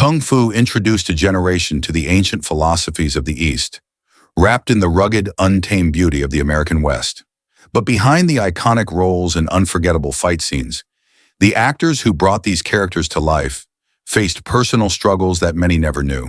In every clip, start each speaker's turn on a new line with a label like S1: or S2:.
S1: Kung Fu introduced a generation to the ancient philosophies of the East, wrapped in the rugged, untamed beauty of the American West. But behind the iconic roles and unforgettable fight scenes, the actors who brought these characters to life faced personal struggles that many never knew.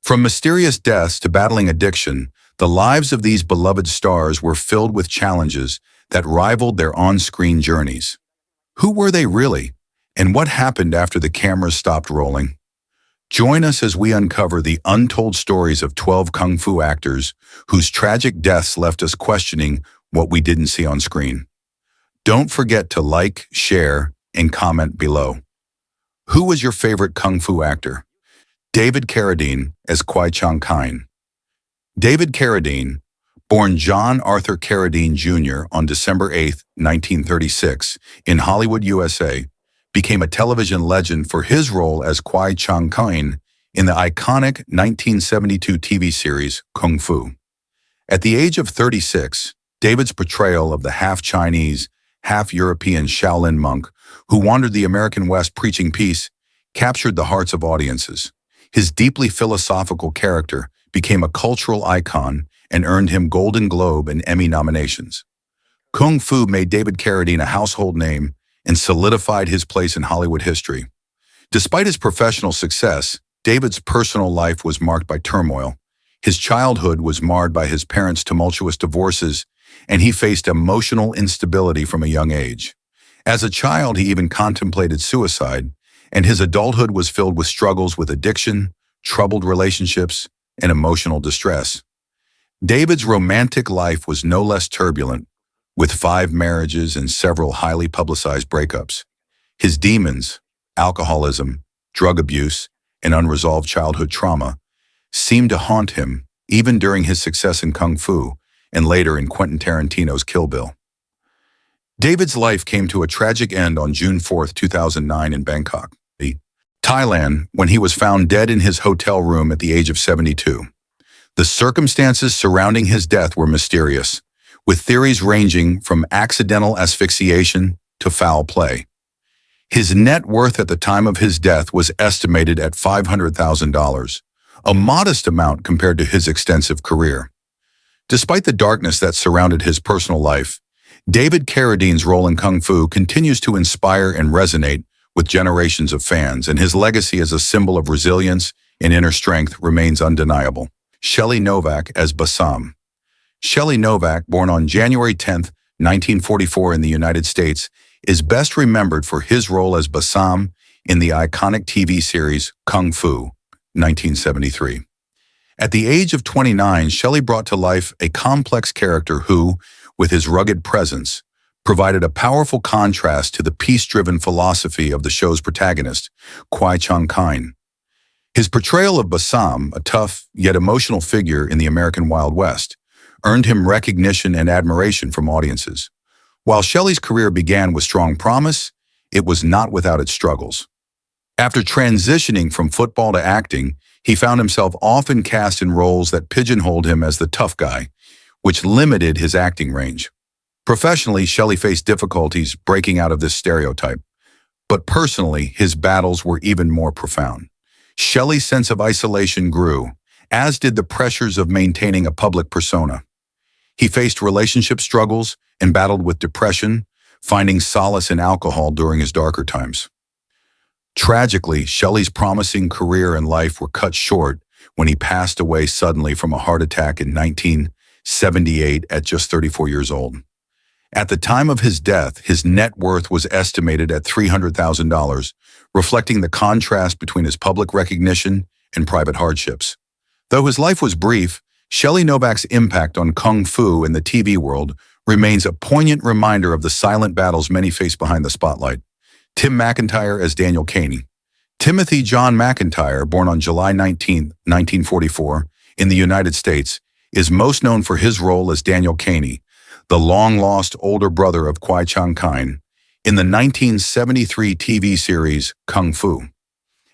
S1: From mysterious deaths to battling addiction, the lives of these beloved stars were filled with challenges that rivaled their on-screen journeys. Who were they really, and what happened after the cameras stopped rolling? Join us as we uncover the untold stories of 12 Kung Fu actors whose tragic deaths left us questioning what we didn't see on screen. Don't forget to like, share, and comment below. Who was your favorite Kung Fu actor? David Carradine as Kwai Caine. David Carradine, born John Arthur Carradine Jr. on December 8, 1936, in Hollywood, USA, became a television legend for his role as Kwai Caine in the iconic 1972 TV series Kung Fu. At the age of 36, David's portrayal of the half-Chinese, half-European Shaolin monk who wandered the American West preaching peace captured the hearts of audiences. His deeply philosophical character became a cultural icon and earned him Golden Globe and Emmy nominations. Kung Fu made David Carradine a household name and solidified his place in Hollywood history. Despite his professional success, David's personal life was marked by turmoil. His childhood was marred by his parents' tumultuous divorces, and he faced emotional instability from a young age. As a child, he even contemplated suicide, and his adulthood was filled with struggles with addiction, troubled relationships, and emotional distress. David's romantic life was no less turbulent, with 5 marriages and several highly publicized breakups. His demons, alcoholism, drug abuse, and unresolved childhood trauma, seemed to haunt him even during his success in Kung Fu and later in Quentin Tarantino's Kill Bill. David's life came to a tragic end on June 4, 2009 in Bangkok, Thailand, when he was found dead in his hotel room at the age of 72. The circumstances surrounding his death were mysterious, with theories ranging from accidental asphyxiation to foul play. His net worth at the time of his death was estimated at $500,000, a modest amount compared to his extensive career. Despite the darkness that surrounded his personal life, David Carradine's role in Kung Fu continues to inspire and resonate with generations of fans, and his legacy as a symbol of resilience and inner strength remains undeniable. Shelley Novak as Bassam. Shelley Novak, born on January 10, 1944 in the United States, is best remembered for his role as Bassam in the iconic TV series Kung Fu, 1973. At the age of 29, Shelley brought to life a complex character who, with his rugged presence, provided a powerful contrast to the peace-driven philosophy of the show's protagonist, Kwai Caine. His portrayal of Bassam, a tough yet emotional figure in the American Wild West, earned him recognition and admiration from audiences. While Shelley's career began with strong promise, it was not without its struggles. After transitioning from football to acting, he found himself often cast in roles that pigeonholed him as the tough guy, which limited his acting range. Professionally, Shelley faced difficulties breaking out of this stereotype, but personally, his battles were even more profound. Shelley's sense of isolation grew, as did the pressures of maintaining a public persona. He faced relationship struggles and battled with depression, finding solace in alcohol during his darker times. Tragically, Shelley's promising career and life were cut short when he passed away suddenly from a heart attack in 1978 at just 34 years old. At the time of his death, his net worth was estimated at $300,000, reflecting the contrast between his public recognition and private hardships. Though his life was brief, Shelley Novak's impact on Kung Fu and the TV world remains a poignant reminder of the silent battles many face behind the spotlight. Tim McIntire as Daniel Caine. Timothy John McIntire, born on July 19, 1944, in the United States, is most known for his role as Daniel Caine, the long-lost older brother of Kwai Caine, in the 1973 TV series Kung Fu.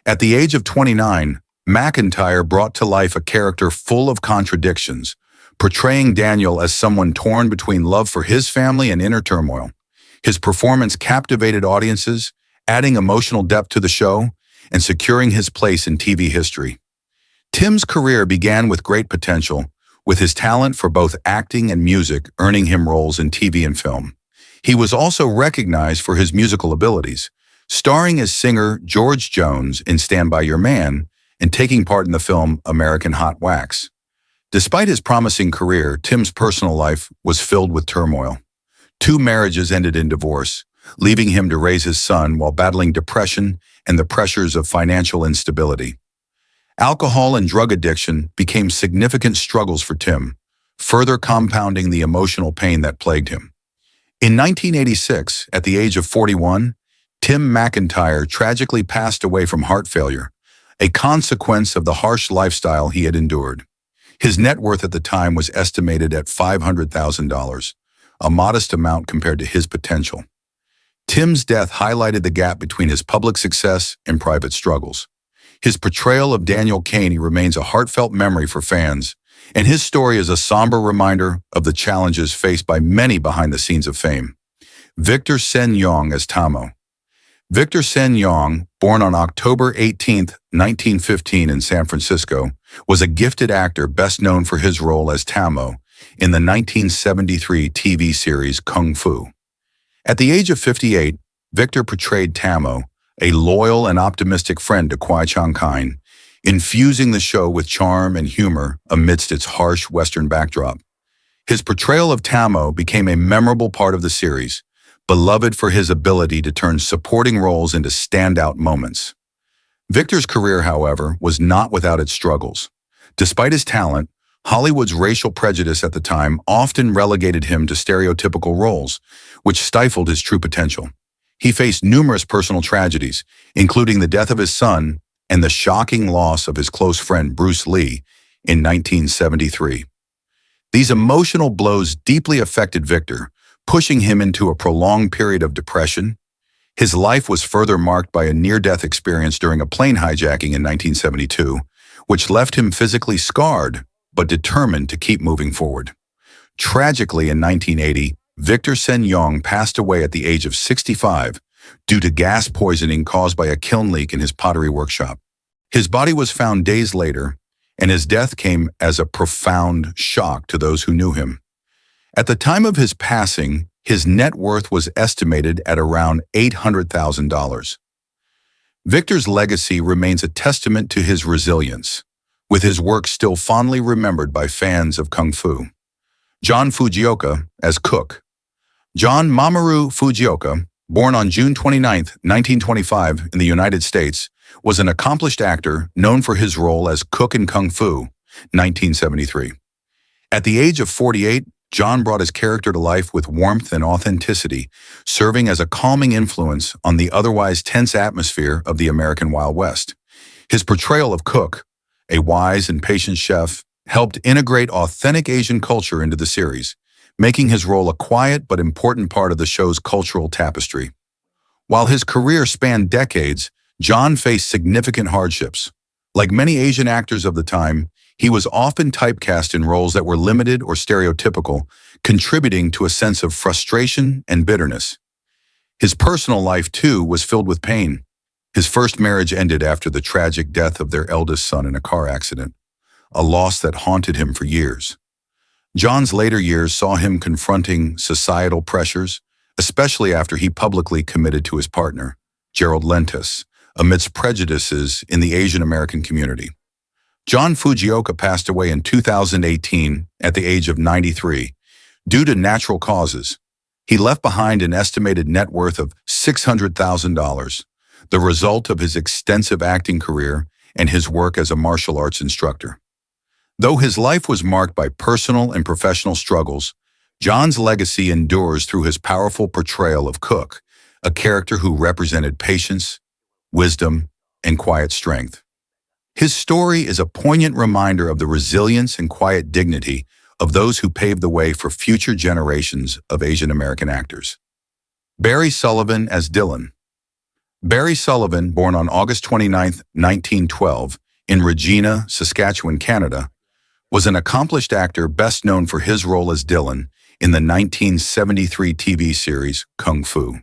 S1: At the age of 29, McIntire brought to life a character full of contradictions, portraying Daniel as someone torn between love for his family and inner turmoil. His performance captivated audiences, adding emotional depth to the show, and securing his place in TV history. Tim's career began with great potential, with his talent for both acting and music earning him roles in TV and film. He was also recognized for his musical abilities, starring as singer George Jones in Stand By Your Man and taking part in the film American Hot Wax. Despite his promising career, Tim's personal life was filled with turmoil. 2 marriages ended in divorce, leaving him to raise his son while battling depression and the pressures of financial instability. Alcohol and drug addiction became significant struggles for Tim, further compounding the emotional pain that plagued him. In 1986, at the age of 41, Tim McIntire tragically passed away from heart failure, a consequence of the harsh lifestyle he had endured. His net worth at the time was estimated at $500,000, a modest amount compared to his potential. Tim's death highlighted the gap between his public success and private struggles. His portrayal of Daniel Caine remains a heartfelt memory for fans, and his story is a somber reminder of the challenges faced by many behind the scenes of fame. Victor Sen Yong as Tammo. Victor Sen Yong, born on October 18, 1915 in San Francisco, was a gifted actor best known for his role as Tammo in the 1973 TV series Kung Fu. At the age of 58, Victor portrayed Tammo, a loyal and optimistic friend to Kwai Caine, infusing the show with charm and humor amidst its harsh Western backdrop. His portrayal of Tammo became a memorable part of the series, beloved for his ability to turn supporting roles into standout moments. Victor's career, however, was not without its struggles. Despite his talent, Hollywood's racial prejudice at the time often relegated him to stereotypical roles, which stifled his true potential. He faced numerous personal tragedies, including the death of his son and the shocking loss of his close friend Bruce Lee in 1973. These emotional blows deeply affected Victor, pushing him into a prolonged period of depression. His life was further marked by a near-death experience during a plane hijacking in 1972, which left him physically scarred but determined to keep moving forward. Tragically, in 1980, Victor Sen Yong passed away at the age of 65 due to gas poisoning caused by a kiln leak in his pottery workshop. His body was found days later, and his death came as a profound shock to those who knew him. At the time of his passing, his net worth was estimated at around $800,000. Victor's legacy remains a testament to his resilience, with his work still fondly remembered by fans of Kung Fu. John Fujioka as Cook. John Mamoru Fujioka, born on June 29, 1925 in the United States, was an accomplished actor known for his role as Cook in Kung Fu, 1973. At the age of 48, John brought his character to life with warmth and authenticity, serving as a calming influence on the otherwise tense atmosphere of the American Wild West. His portrayal of Cook, a wise and patient chef, helped integrate authentic Asian culture into the series, making his role a quiet but important part of the show's cultural tapestry. While his career spanned decades, John faced significant hardships. Like many Asian actors of the time, he was often typecast in roles that were limited or stereotypical, contributing to a sense of frustration and bitterness. His personal life, too, was filled with pain. His first marriage ended after the tragic death of their eldest son in a car accident, a loss that haunted him for years. John's later years saw him confronting societal pressures, especially after he publicly committed to his partner, Gerald Lentis, amidst prejudices in the Asian American community. John Fujioka passed away in 2018 at the age of 93 due to natural causes. He left behind an estimated net worth of $600,000, the result of his extensive acting career and his work as a martial arts instructor. Though his life was marked by personal and professional struggles, John's legacy endures through his powerful portrayal of Cook, a character who represented patience, wisdom, and quiet strength. His story is a poignant reminder of the resilience and quiet dignity of those who paved the way for future generations of Asian American actors. Barry Sullivan as Dylan. Barry Sullivan, born on August 29, 1912, in Regina, Saskatchewan, Canada, was an accomplished actor best known for his role as Dylan in the 1973 TV series Kung Fu.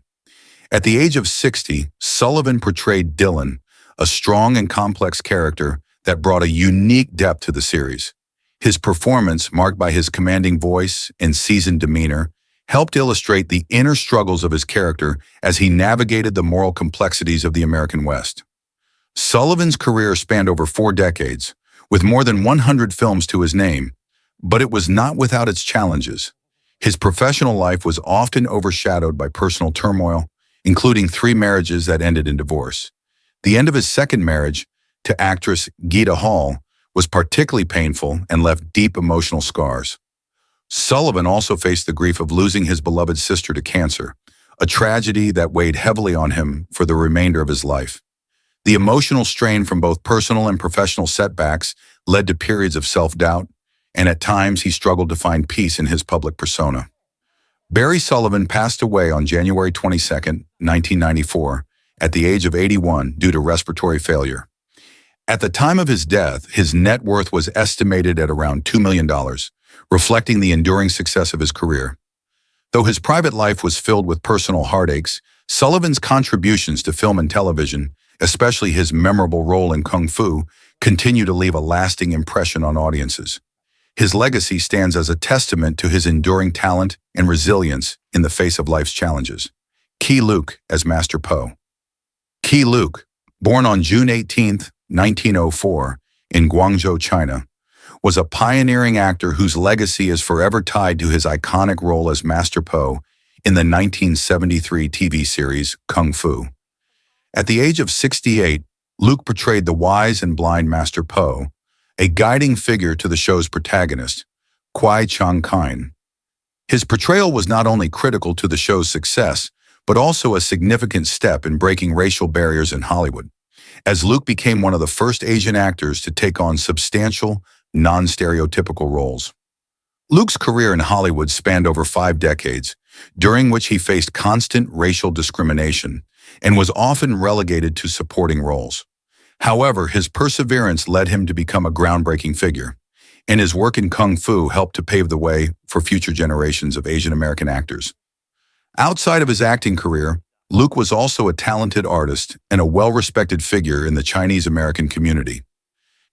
S1: At the age of 60, Sullivan portrayed Dylan, a strong and complex character that brought a unique depth to the series. His performance, marked by his commanding voice and seasoned demeanor, helped illustrate the inner struggles of his character as he navigated the moral complexities of the American West. Sullivan's career spanned over 4 decades, with more than 100 films to his name, but it was not without its challenges. His professional life was often overshadowed by personal turmoil, including 3 marriages that ended in divorce. The end of his second marriage, to actress Gita Hall, was particularly painful and left deep emotional scars. Sullivan also faced the grief of losing his beloved sister to cancer, a tragedy that weighed heavily on him for the remainder of his life. The emotional strain from both personal and professional setbacks led to periods of self-doubt, and at times he struggled to find peace in his public persona. Barry Sullivan passed away on January 22, 1994, at the age of 81 due to respiratory failure. At the time of his death, his net worth was estimated at around $2 million, reflecting the enduring success of his career. Though his private life was filled with personal heartaches, Sullivan's contributions to film and television, especially his memorable role in Kung Fu, continue to leave a lasting impression on audiences. His legacy stands as a testament to his enduring talent and resilience in the face of life's challenges. Ke Luke as Master Po. Ke Luke, born on June 18, 1904, in Guangzhou, China, was a pioneering actor whose legacy is forever tied to his iconic role as Master Po in the 1973 TV series Kung Fu. At the age of 68, Luke portrayed the wise and blind Master Po, a guiding figure to the show's protagonist, Kwai Caine. His portrayal was not only critical to the show's success, but also a significant step in breaking racial barriers in Hollywood, as Luke became one of the first Asian actors to take on substantial, non-stereotypical roles. Luke's career in Hollywood spanned over 5 decades, during which he faced constant racial discrimination and was often relegated to supporting roles. However, his perseverance led him to become a groundbreaking figure, and his work in Kung Fu helped to pave the way for future generations of Asian American actors. Outside of his acting career, Luke was also a talented artist and a well-respected figure in the Chinese American community.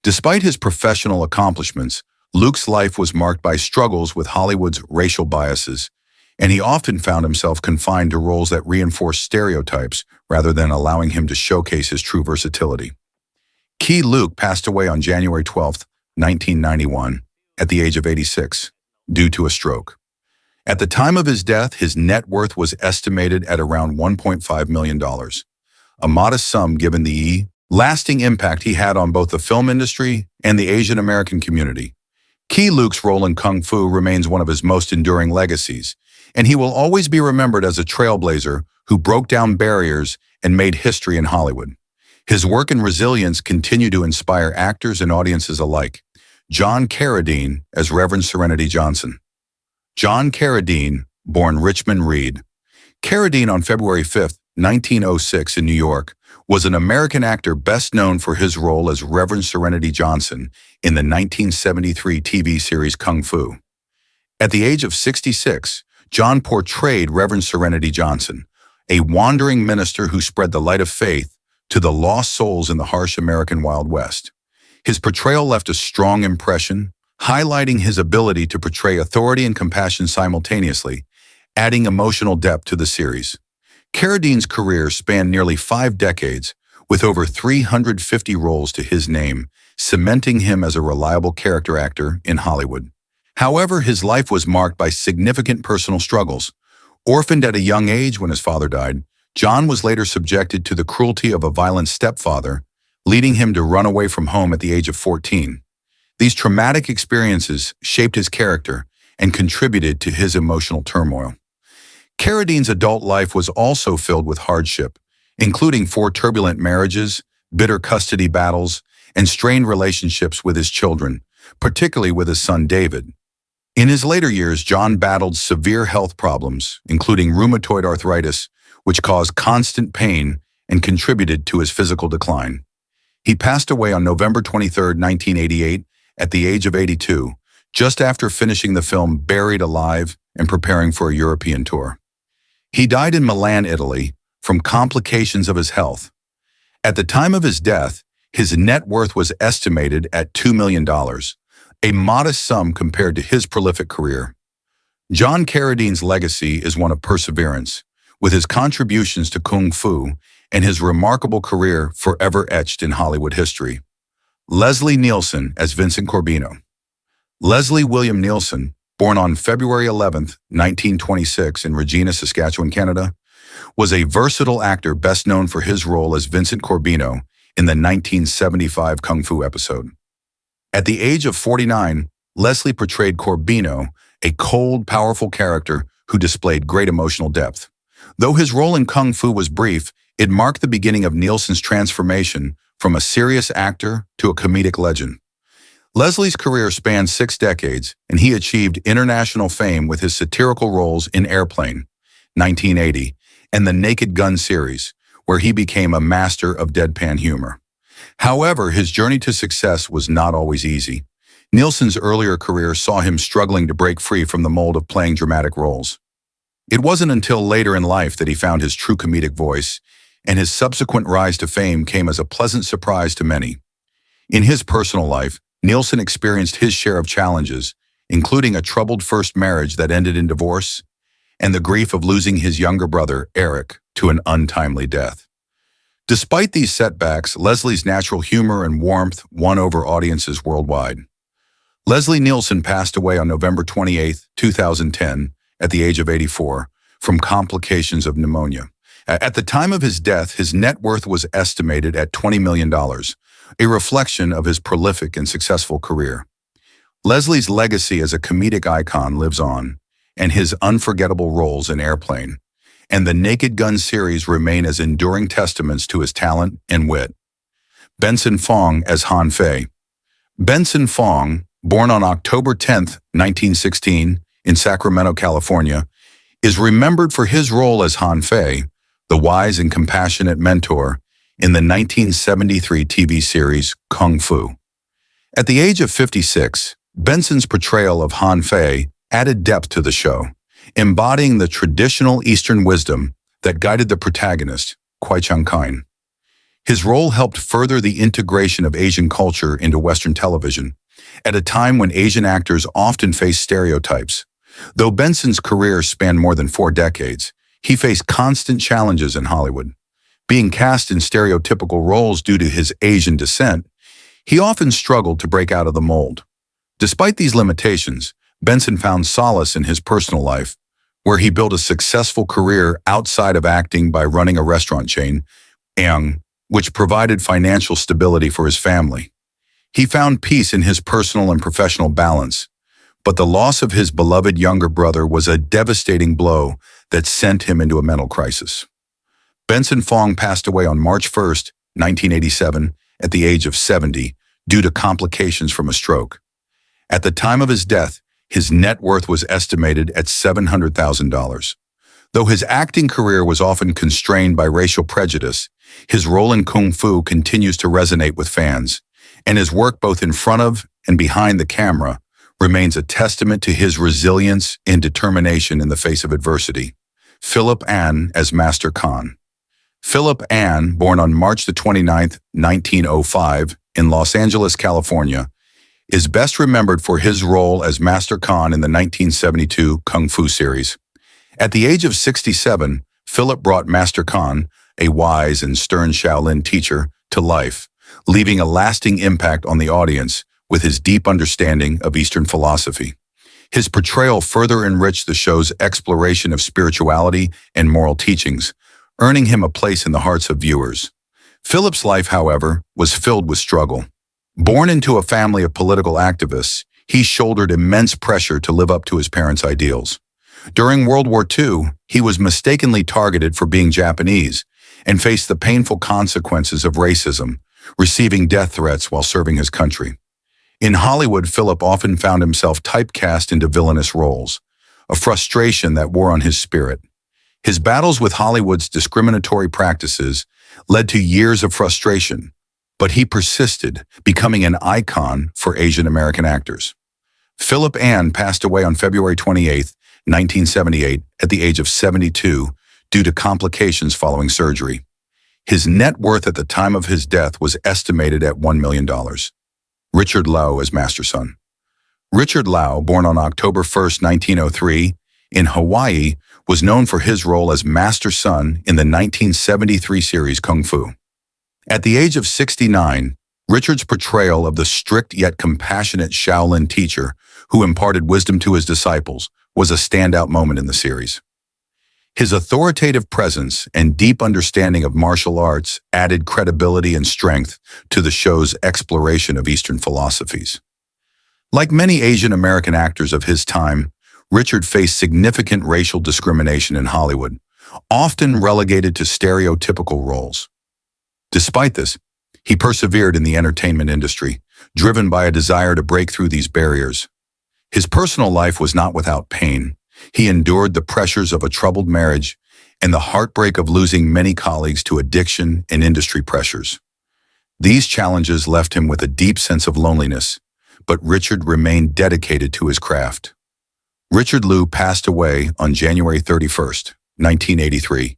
S1: Despite his professional accomplishments, Luke's life was marked by struggles with Hollywood's racial biases, and he often found himself confined to roles that reinforced stereotypes rather than allowing him to showcase his true versatility. Ke Luke passed away on January 12, 1991, at the age of 86, due to a stroke. At the time of his death, his net worth was estimated at around $1.5 million, a modest sum given the lasting impact he had on both the film industry and the Asian American community. Ke Luke's role in Kung Fu remains one of his most enduring legacies, and he will always be remembered as a trailblazer who broke down barriers and made history in Hollywood. His work and resilience continue to inspire actors and audiences alike. John Carradine as Reverend Serenity Johnson. John Carradine, born Richmond Reed. Carradine on February 5, 1906 in New York, was an American actor best known for his role as Reverend Serenity Johnson in the 1973 TV series Kung Fu. At the age of 66, John portrayed Reverend Serenity Johnson, a wandering minister who spread the light of faith to the lost souls in the harsh American Wild West. His portrayal left a strong impression, highlighting his ability to portray authority and compassion simultaneously, adding emotional depth to the series. Carradine's career spanned nearly 5 decades, with over 350 roles to his name, cementing him as a reliable character actor in Hollywood. However, his life was marked by significant personal struggles. Orphaned at a young age when his father died, John was later subjected to the cruelty of a violent stepfather, leading him to run away from home at the age of 14. These traumatic experiences shaped his character and contributed to his emotional turmoil. Carradine's adult life was also filled with hardship, including 4 turbulent marriages, bitter custody battles, and strained relationships with his children, particularly with his son David. In his later years, John battled severe health problems, including rheumatoid arthritis, which caused constant pain and contributed to his physical decline. He passed away on November 23, 1988, at the age of 82, just after finishing the film Buried Alive and preparing for a European tour. He died in Milan, Italy, from complications of his health. At the time of his death, his net worth was estimated at $2 million, a modest sum compared to his prolific career. John Carradine's legacy is one of perseverance, with his contributions to Kung Fu and his remarkable career forever etched in Hollywood history. Leslie Nielsen as Vincent Corbino. Leslie William Nielsen, born on February 11, 1926 in Regina, Saskatchewan, Canada, was a versatile actor best known for his role as Vincent Corbino in the 1975 Kung Fu episode. At the age of 49, Leslie portrayed Corbino, a cold, powerful character who displayed great emotional depth. Though his role in Kung Fu was brief, it marked the beginning of Nielsen's transformation from a serious actor to a comedic legend. Leslie's career spanned 6 decades, and he achieved international fame with his satirical roles in Airplane, 1980, and the Naked Gun series, where he became a master of deadpan humor. However, his journey to success was not always easy. Nielsen's earlier career saw him struggling to break free from the mold of playing dramatic roles. It wasn't until later in life that he found his true comedic voice, and his subsequent rise to fame came as a pleasant surprise to many. In his personal life, Nielsen experienced his share of challenges, including a troubled first marriage that ended in divorce, and the grief of losing his younger brother, Eric, to an untimely death. Despite these setbacks, Leslie's natural humor and warmth won over audiences worldwide. Leslie Nielsen passed away on November 28, 2010, at the age of 84, from complications of pneumonia. At the time of his death, his net worth was estimated at $20 million, a reflection of his prolific and successful career. Leslie's legacy as a comedic icon lives on, and his unforgettable roles in Airplane and the Naked Gun series remain as enduring testaments to his talent and wit. Benson Fong as Han Fei. Benson Fong, born on October 10, 1916, in Sacramento, California, is remembered for his role as Han Fei, the wise and compassionate mentor, in the 1973 TV series Kung Fu. At the age of 56, Benson's portrayal of Han Fei added depth to the show, embodying the traditional Eastern wisdom that guided the protagonist, Kwai Caine. His role helped further the integration of Asian culture into Western television, at a time when Asian actors often face stereotypes. Though Benson's career spanned more than 4 decades, he faced constant challenges in Hollywood. Being cast in stereotypical roles due to his Asian descent, he often struggled to break out of the mold. Despite these limitations, Benson found solace in his personal life, where he built a successful career outside of acting by running a restaurant chain, which provided financial stability for his family. He found peace in his personal and professional balance, but the loss of his beloved younger brother was a devastating blow that sent him into a mental crisis. Benson Fong passed away on March 1, 1987, at the age of 70, due to complications from a stroke. At the time of his death, his net worth was estimated at $700,000. Though his acting career was often constrained by racial prejudice, his role in Kung Fu continues to resonate with fans, and his work both in front of and behind the camera remains a testament to his resilience and determination in the face of adversity. Philip An as Master Khan. Philip An, born on March 29, 1905, in Los Angeles, California, is best remembered for his role as Master Khan in the 1972 Kung Fu series. At the age of 67, Philip brought Master Khan, a wise and stern Shaolin teacher, to life, leaving a lasting impact on the audience with his deep understanding of Eastern philosophy. His portrayal further enriched the show's exploration of spirituality and moral teachings, earning him a place in the hearts of viewers. Philip's life, however, was filled with struggle. Born into a family of political activists, he shouldered immense pressure to live up to his parents' ideals. During World War II, he was mistakenly targeted for being Japanese and faced the painful consequences of racism, receiving death threats while serving his country. In Hollywood, Philip often found himself typecast into villainous roles, a frustration that wore on his spirit. His battles with Hollywood's discriminatory practices led to years of frustration, but he persisted, becoming an icon for Asian American actors. Philip An passed away on February 28, 1978, at the age of 72, due to complications following surgery. His net worth at the time of his death was estimated at $1 million. Richard Lau as Master Sun. Richard Lau, born on October 1, 1903, in Hawaii, was known for his role as Master Sun in the 1973 series Kung Fu. At the age of 69, Richard's portrayal of the strict yet compassionate Shaolin teacher who imparted wisdom to his disciples was a standout moment in the series. His authoritative presence and deep understanding of martial arts added credibility and strength to the show's exploration of Eastern philosophies. Like many Asian American actors of his time, Richard faced significant racial discrimination in Hollywood, often relegated to stereotypical roles. Despite this, he persevered in the entertainment industry, driven by a desire to break through these barriers. His personal life was not without pain. He endured the pressures of a troubled marriage and the heartbreak of losing many colleagues to addiction and industry pressures. These challenges left him with a deep sense of loneliness, but Richard remained dedicated to his craft. Richard Liu passed away on January 31, 1983,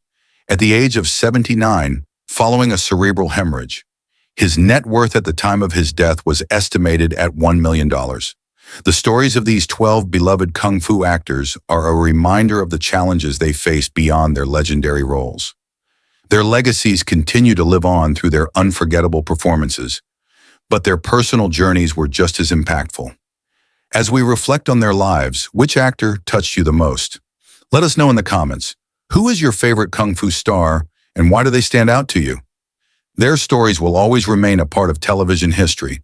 S1: at the age of 79, following a cerebral hemorrhage. His net worth at the time of his death was estimated at $1 million. The stories of these 12 beloved kung fu actors are a reminder of the challenges they faced beyond their legendary roles. Their legacies continue to live on through their unforgettable performances, but their personal journeys were just as impactful. As we reflect on their lives, which actor touched you the most? Let us know in the comments. Who is your favorite kung fu star, and why do they stand out to you? Their stories will always remain a part of television history,